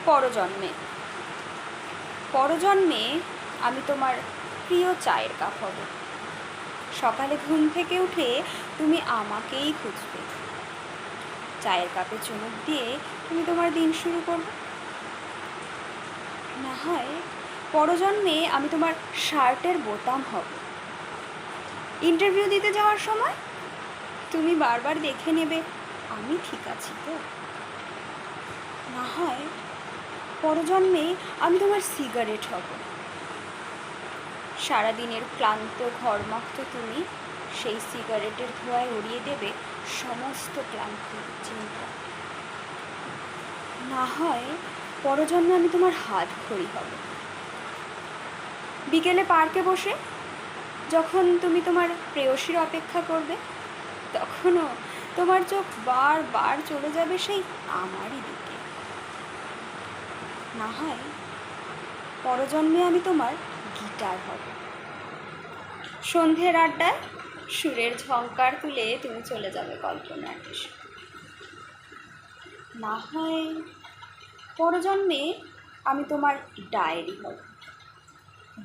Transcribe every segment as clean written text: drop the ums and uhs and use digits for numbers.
পরজন্মে পরজন্মে আমি তোমার প্রিয় চায়ের কাপ হব। সকালে ঘুম থেকে উঠে তুমি আমাকেই খুঁজবে। চায়ের কাপে চুমুক দিয়ে তুমি তোমার দিন শুরু করবে। না হয় পরজন্মে আমি তোমার শার্টের বোতাম হব। ইন্টারভিউ দিতে যাওয়ার সময় তুমি বারবার দেখে নেবে আমি ঠিক আছি তো। না হয় পরজন্মে আমি তোমার সিগারেট হব। সারাদিনের ক্লান্ত ঘর্মাক্ত তুমি সেই সিগারেটের ধোঁয়ায় উড়িয়ে দেবে সমস্ত ক্লান্তি চিন্তা। না হয় পরজন্মে আমি তোমার হাত ঘড়ি হব। বিকেলে পার্কে বসে যখন তুমি তোমার প্রেয়সীর অপেক্ষা করবে, তখনও তোমার চোখ বারবার চলে যাবে সেই আমারই দিকে। না হয় পরজন্মে আমি তোমার গিটার হব। সন্ধ্যের আড্ডায় সুরের ঝংকার তুলে তুমি চলে যাবে কল্পনার দেশে। না হয় পরজন্মে আমি তোমার ডায়েরি হব।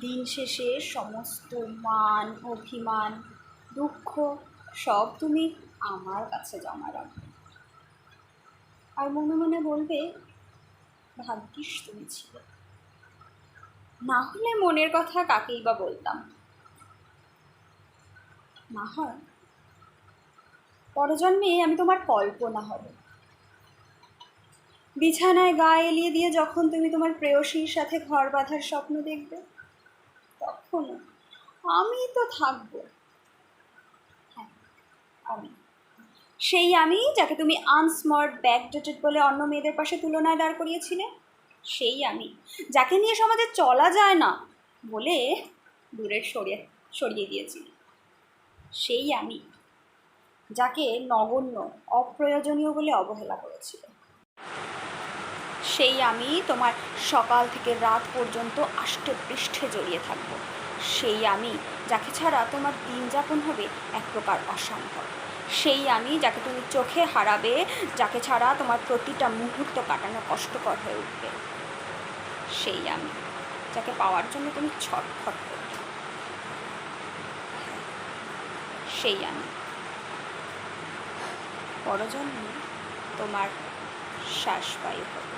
দিন শেষে সমস্ত মান অভিমান দুঃখ সব তুমি আমার কাছে জমা রাখবে, আর মনে মনে বলবে ভাগ্যিস তুমি ছিলে। না হলে মনের কথা কাকেই বা বলতাম। না হয় পরজন্মে আমি তোমার কল্পনা হব। বিছানায় গা এলিয়ে দিয়ে যখন তুমি তোমার প্রেয়সীর সাথে ঘর বাঁধার স্বপ্ন দেখবে, তখনও আমি তো থাকবো। হ্যাঁ, আমি সেই আমি যাকে তুমি আনস্মার্ট ব্যাকডেটেড বলে অন্য মেয়েদের পাশে তুলনায় দাঁড় করিয়েছিলে। সেই আমি যাকে নিয়ে সমাজে চলা যায় না বলে দূরে সরিয়ে দিয়েছিলে। সেই আমি যাকে নগণ্য অপ্রয়োজনীয় বলে অবহেলা করেছিল। সেই আমি তোমার সকাল থেকে রাত পর্যন্ত আষ্টে পৃষ্ঠে জড়িয়ে থাকব। সেই আমি যাকে ছাড়া তোমার দিন যাপন হবে এক প্রকার অসম্ভব। সেই আমি যাকে তুমি চোখে হারাবে, যাকে ছাড়া তোমার প্রতিটা মুহূর্ত কাটানো কষ্টকর হয়ে উঠবে। সেই আমি যাকে পাওয়ার জন্য তুমি ছটফট করবে। সেই আমি পরজন্মে তোমার শ্বাসবায়ু হবে।